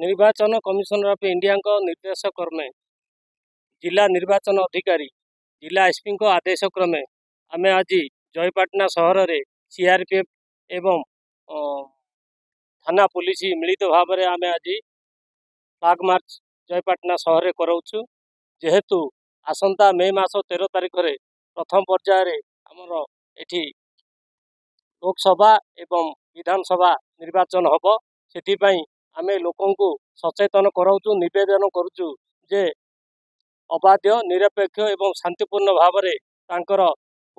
निर्वाचन commissioner of India निर्देश क्रमे जिला निर्वाचन अधिकारी जिला एसपी आदेश क्रमे आम आज जयपाटना सहर में सीआरपीएफ एवं थाना पुलिस मिलित भाव में आम आज फ्लैग मार्च जयपाटना सहर में कराऊँ जेहेतु आसंता मे मास 13 तारिख में प्रथम पर्यायर आमर एठी लोकसभा एवं विधानसभा निर्वाचन हम से आमे लोकों को सचेतन कराऊँ निवेदन करुचु जे अबाध्य निरपेक्ष एवं शांतिपूर्ण भाव में तांकर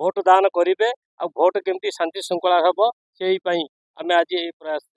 भोट दान करेंगे आ भोट केमती शांति श्रृंखला हम से आम आज ये प्रयास